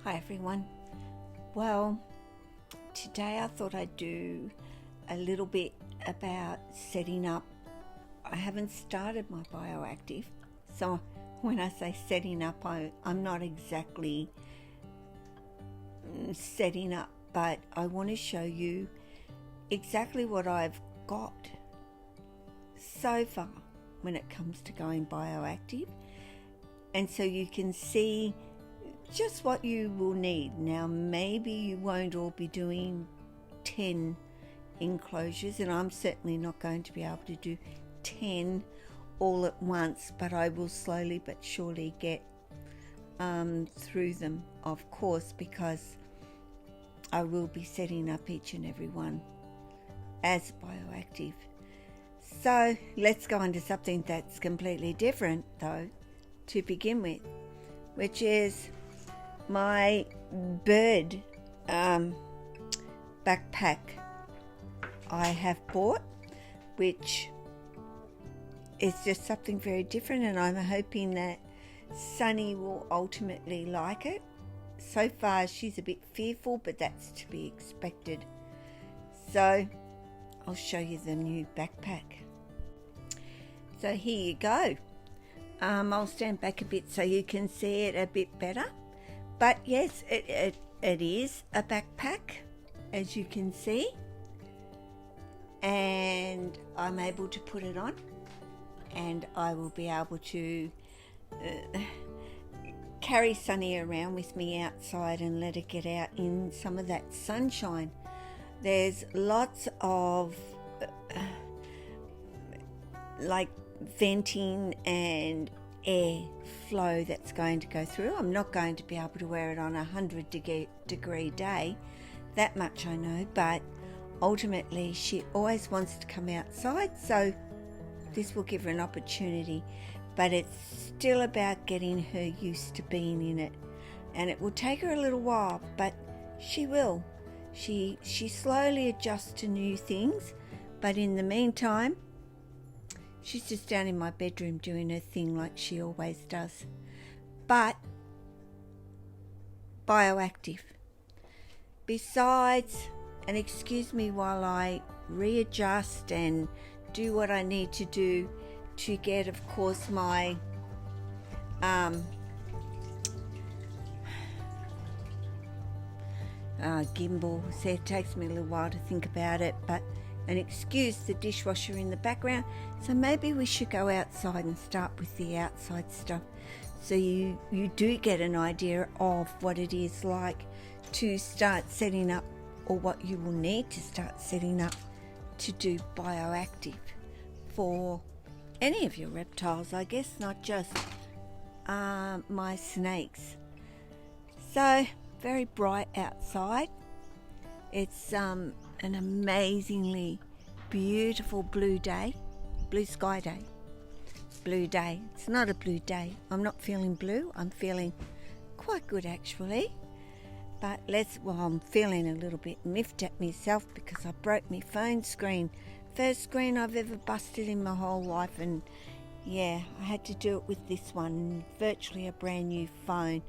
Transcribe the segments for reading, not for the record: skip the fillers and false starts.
Hi everyone. Well, today I thought I'd do a little bit about setting up. I haven't started my Bioactive, so when I say setting up, I'm not exactly setting up, but I want to show you exactly what I've got so far when it comes to going Bioactive, and so you can see just what you will need. Now, maybe you won't all be doing 10 enclosures, and I'm certainly not going to be able to do 10 all at once, but I will slowly but surely get through them, of course, because I will be setting up each and every one as Bioactive. So let's go on to something that's completely different though to begin with, which is my bird backpack I have bought, which is just something very different, and I'm hoping that Sunny will ultimately like it. So far she's a bit fearful, but that's to be expected. So I'll show you the new backpack. So here you go. I'll stand back a bit so you can see it a bit better. But yes, it is a backpack, as you can see, and I'm able to put it on, and I will be able to carry Sunny around with me outside and let her get out in some of that sunshine. There's lots of like venting and air flow that's going to go through. I'm not going to be able to wear it on a 100-degree day, that much I know, but ultimately she always wants to come outside, so this will give her an opportunity. But it's still about getting her used to being in it, and it will take her a little while, but she will. She slowly adjusts to new things, but in the meantime she's just down in my bedroom doing her thing like she always does. But Bioactive. Besides, and excuse me while I readjust and do what I need to do to get, of course, my gimbal. See, it takes me a little while to think about it, but and excuse the dishwasher in the background. So maybe we should go outside and start with the outside stuff, so you do get an idea of what it is like to start setting up, or what you will need to start setting up to do Bioactive for any of your reptiles, I guess, not just my snakes. So very bright outside. It's an amazingly beautiful blue sky day. Blue day. It's not a blue day. I'm not feeling blue. I'm feeling quite good actually. But I'm feeling a little bit miffed at myself because I broke my phone screen. First screen I've ever busted in my whole life, and yeah, I had to do it with this one, virtually a brand new phone.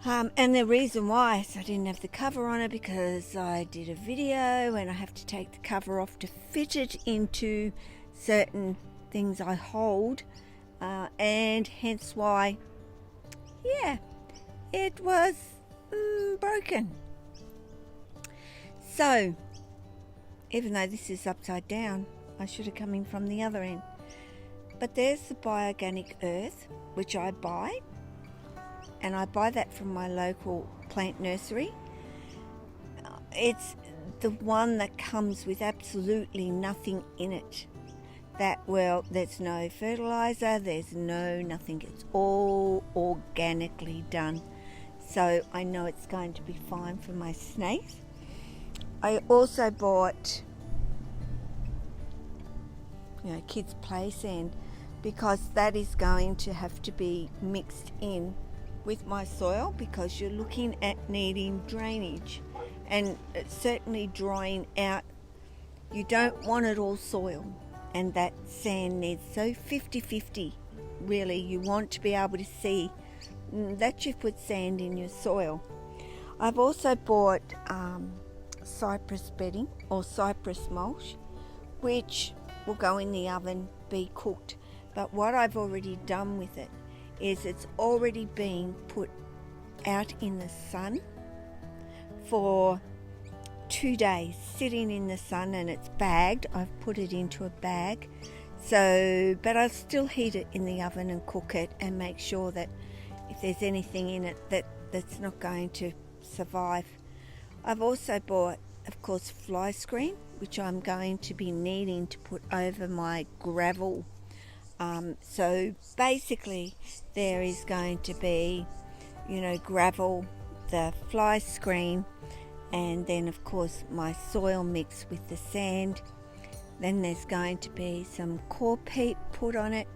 And the reason why is I didn't have the cover on it, because I did a video and I have to take the cover off to fit it into certain things I hold, and hence why, yeah, it was broken. So even though this is upside down, I should have come in from the other end. But there's the Bioorganic Earth, which I buy, and I buy that from my local plant nursery. It's the one that comes with absolutely nothing in it. There's no fertilizer, there's no nothing. It's all organically done. So I know it's going to be fine for my snakes. I also bought, kids' play sand, because that is going to have to be mixed in with my soil because you're looking at needing drainage, and it's certainly drying out. You don't want it all soil, and that sand needs, so 50-50 really. You want to be able to see that you've put sand in your soil. I've also bought Cypress bedding or Cypress mulch, which will go in the oven, be cooked. But what I've already done with it is it's already been put out in the sun for 2 days, sitting in the sun, and it's bagged. I've put it into a bag, so but I'll still heat it in the oven and cook it and make sure that if there's anything in it that's not going to survive. I've also bought, of course, fly screen, which I'm going to be needing to put over my gravel. So basically there is going to be, gravel, the fly screen, and then of course my soil mix with the sand. Then there's going to be some core peat put on it,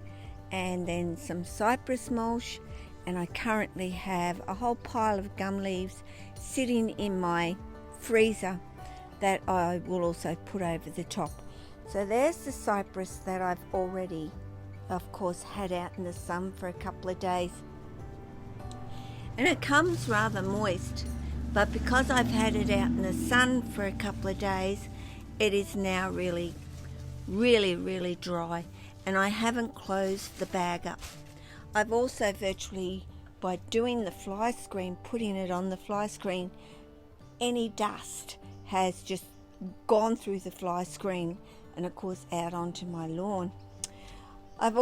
and then some cypress mulch, and I currently have a whole pile of gum leaves sitting in my freezer that I will also put over the top. So there's the cypress that I've already, of course, had out in the sun for a couple of days, and it comes rather moist, but because I've had it out in the sun for a couple of days, it is now really dry, and I haven't closed the bag up. I've also virtually, by doing the fly screen, putting it on the fly screen, any dust has just gone through the fly screen and of course out onto my lawn. I've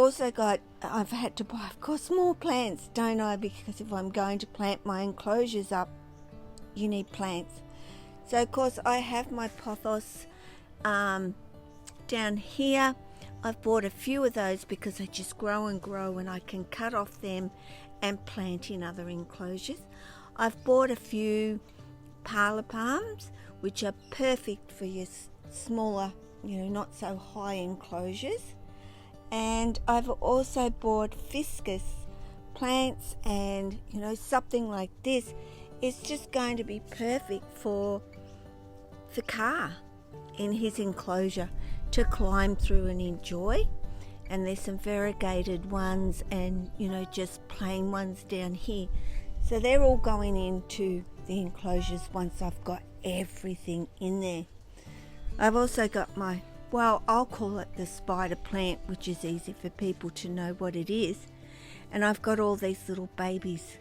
had to buy, of course, more plants, don't I? Because if I'm going to plant my enclosures up, you need plants. So of course I have my pothos down here. I've bought a few of those because they just grow and grow, and I can cut off them and plant in other enclosures. I've bought a few parlour palms, which are perfect for your smaller, not so high enclosures. And I've also bought fiscus plants, and something like this is just going to be perfect for the car in his enclosure to climb through and enjoy. And there's some variegated ones and just plain ones down here, so they're all going into the enclosures once I've got everything in there. I've also got I'll call it the spider plant, which is easy for people to know what it is, and I've got all these little babies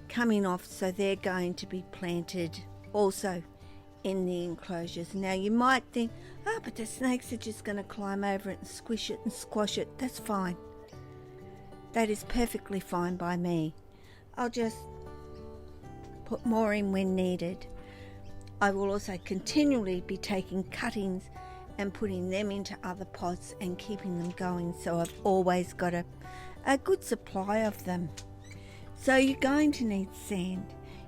coming off, so they're going to be planted also in the enclosures. Now you might think, but the snakes are just going to climb over it and squish it and squash it. That's fine. That is perfectly fine by me. I'll just put more in when needed. I will also continually be taking cuttings and putting them into other pots and keeping them going, so I've always got a good supply of them. So you're going to need sand,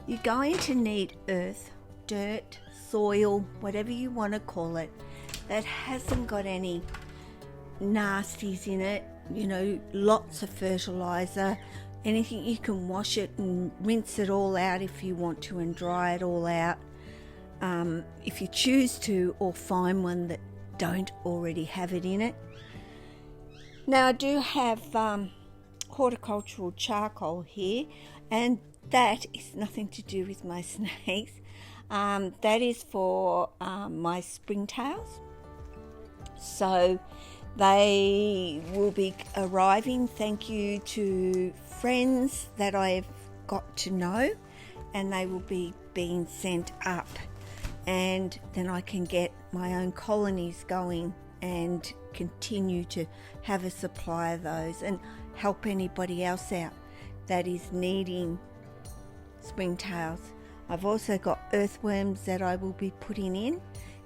you're going to need earth, dirt, soil, whatever you want to call it, that hasn't got any nasties in it, lots of fertilizer, anything. You can wash it and rinse it all out if you want to, and dry it all out if you choose to, or find one that don't already have it in it. Now I do have Horticultural Charcoal here, and that is nothing to do with my snakes. That is for my springtails. So they will be arriving, thank you to friends that I've got to know, and they will be being sent up, and then I can get my own colonies going and continue to have a supply of those and help anybody else out that is needing springtails. I've also got earthworms that I will be putting in,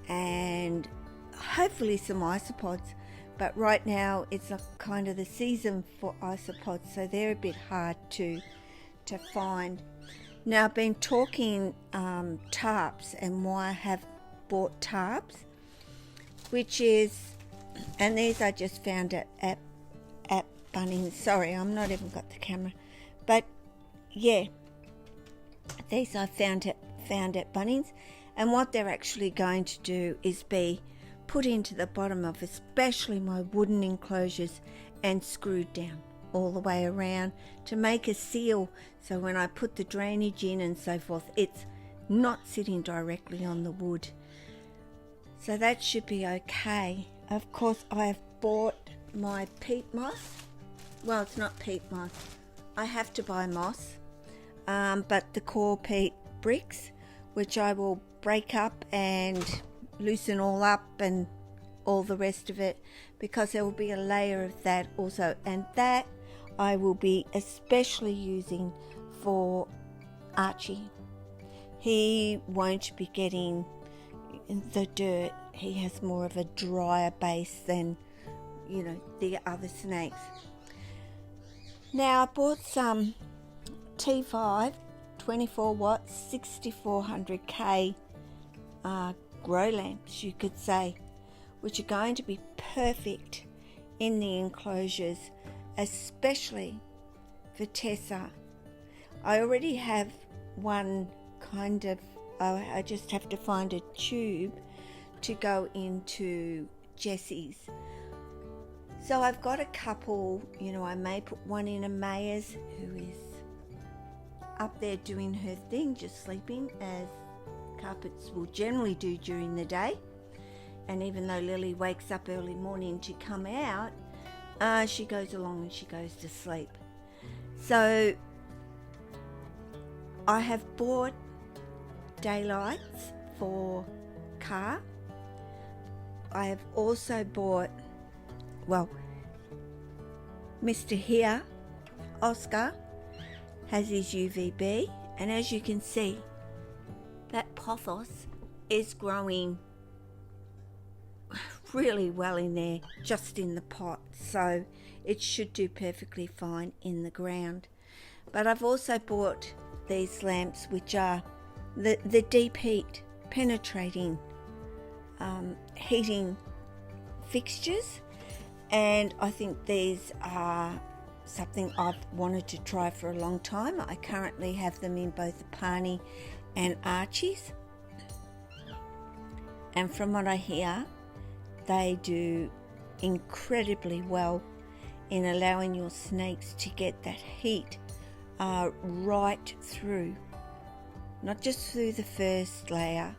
and hopefully some isopods, but right now it's kind of the season for isopods, so they're a bit hard to find. Now I've been talking tarps, and why I have bought tarps, which is, and these I just found at Bunnings. Sorry, I'm not even got the camera, but yeah, these I found at Bunnings, and what they're actually going to do is be put into the bottom of especially my wooden enclosures and screwed down all the way around to make a seal, so when I put the drainage in and so forth, it's not sitting directly on the wood. So that should be okay. Of course, I have bought my peat moss. Well, it's not peat moss. I have to buy moss, but the core peat bricks, which I will break up and loosen all up and all the rest of it, because there will be a layer of that also, and that I will be especially using for Archie. He won't be getting the dirt. He has more of a drier base than, you know, the other snakes. Now I bought some T5 24 watts 6400K grow lamps, you could say, which are going to be perfect in the enclosures, especially for Tessa. I already have one kind of, I just have to find a tube to go into Jessie's. So I've got a couple, you know, I may put one in Amaya's, who is up there doing her thing, just sleeping, as carpets will generally do during the day. And even though Lily wakes up early morning to come out, she goes along and she goes to sleep. So I have bought daylights for car. I have also bought, well, Mr. Here, Oscar, has his UVB, and as you can see, that pothos is growing really well in there, just in the pot, so it should do perfectly fine in the ground. But I've also bought these lamps, which are the deep heat penetrating heating fixtures, and I think these are something I've wanted to try for a long time. I currently have them in both Apani and Archie's, and from what I hear, they do incredibly well in allowing your snakes to get that heat right through, not just through the first layer,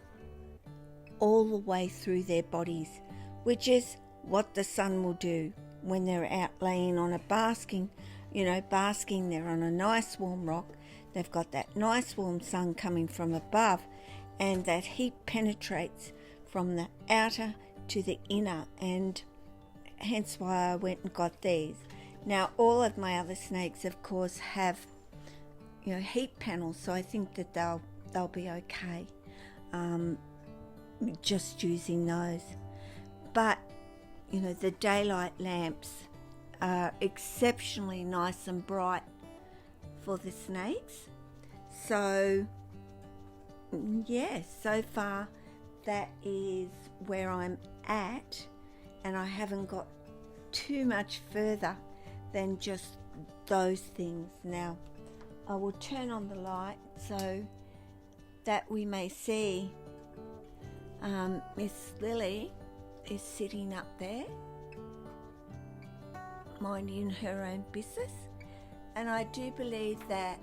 all the way through their bodies, which is what the sun will do when they're out laying on a basking, they're on a nice warm rock. They've got that nice warm sun coming from above, and that heat penetrates from the outer to the inner, and hence why I went and got these. Now all of my other snakes, of course, have heat panels, so I think that they'll be okay just using those. But the daylight lamps are exceptionally nice and bright for the snakes. So yeah, so far that is where I'm at, and I haven't got too much further than just those things. Now I will turn on the light so that we may see Miss Lily is sitting up there minding her own business, and I do believe that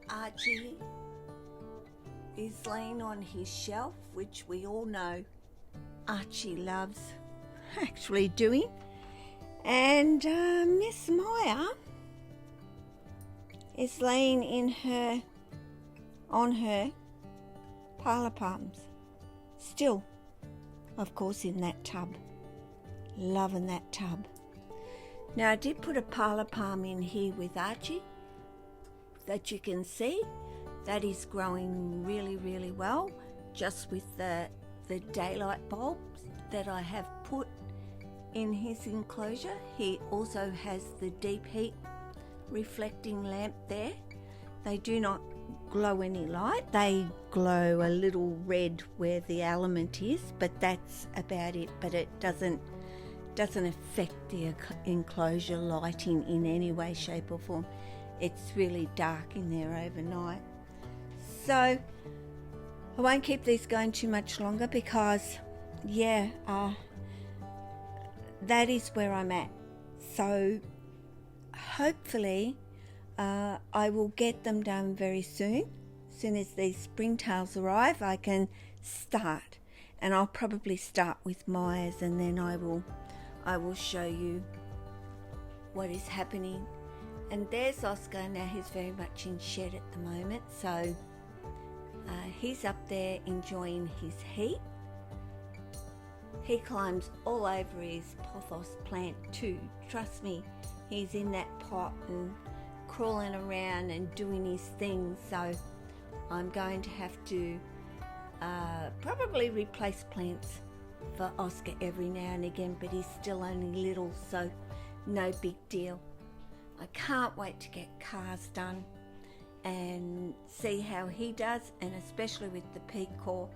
Archie is laying on his shelf, which we all know Archie loves actually doing, and Miss Maya is laying on her parlour palms, still of course in that tub, loving that tub. Now I did put a parlour palm in here with Archie that you can see. That is growing really, really well, just with the daylight bulbs that I have put in his enclosure. He also has the deep heat reflecting lamp there. They do not glow any light. They glow a little red where the element is, but that's about it. But it doesn't doesn't affect the enclosure lighting in any way, shape or form. It's really dark in there overnight. So I won't keep these going too much longer because that is where I'm at. So hopefully I will get them done very soon. As soon as these springtails arrive, I can start, and I'll probably start with Myers, and then I will show you what is happening. And there's Oscar. Now he's very much in shed at the moment, so he's up there enjoying his heat. He climbs all over his pothos plant too. Trust me, he's in that pot and crawling around and doing his thing. So I'm going to have to probably replace plants for Oscar every now and again, but he's still only little, so no big deal. I can't wait to get cars done and see how he does, and especially with the peat core,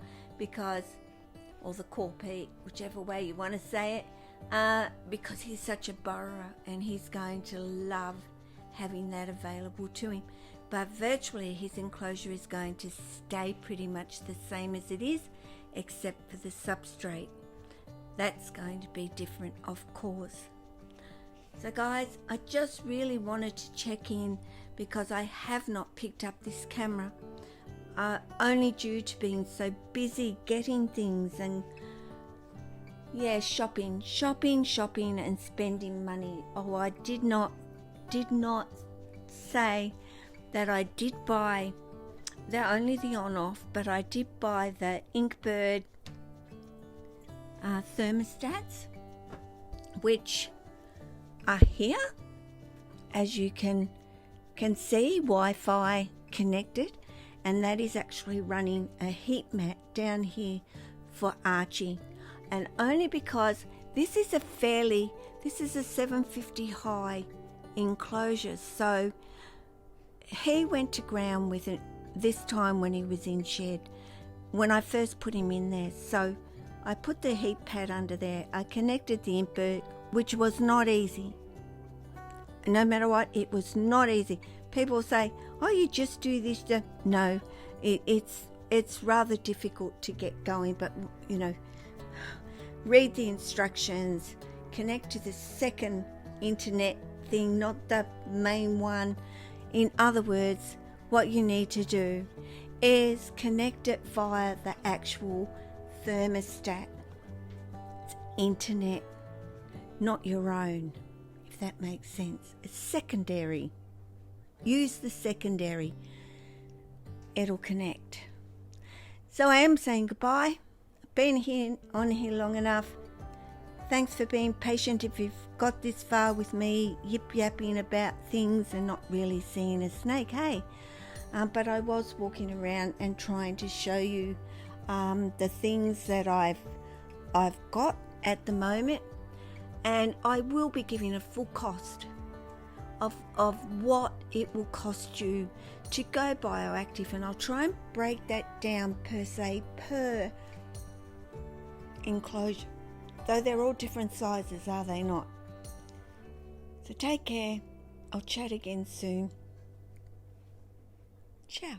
or the core peat, whichever way you want to say it, because he's such a burrower and he's going to love having that available to him. But virtually his enclosure is going to stay pretty much the same as it is, except for the substrate. That's going to be different, of course. So guys, I just really wanted to check in because I have not picked up this camera, only due to being so busy getting things and shopping and spending money. Oh, I did not say that I did buy, they're only the on-off, but I did buy the Inkbird thermostats, which are here, as you can see, Wi-Fi connected, and that is actually running a heat mat down here for Archie, and only because this is a 750 high enclosure, so he went to ground with it this time when he was in shed, when I first put him in there. So I put the heat pad under there, I connected the Inkbird, which was not easy. No matter what, it was not easy. People say, oh, you just do this. No, it's rather difficult to get going, but read the instructions, connect to the second internet thing, not the main one. In other words, what you need to do is connect it via the actual thermostat. It's internet, not your own, if that makes sense. It's secondary. Use the secondary. It'll connect. So I am saying goodbye. I've been on here long enough. Thanks for being patient if you've got this far with me yip-yapping about things and not really seeing a snake, hey? But I was walking around and trying to show you the things that I've got at the moment, and I will be giving a full cost of what it will cost you to go Bioactive, and I'll try and break that down per enclosure, though they're all different sizes, are they not? So take care. I'll chat again soon. Ciao.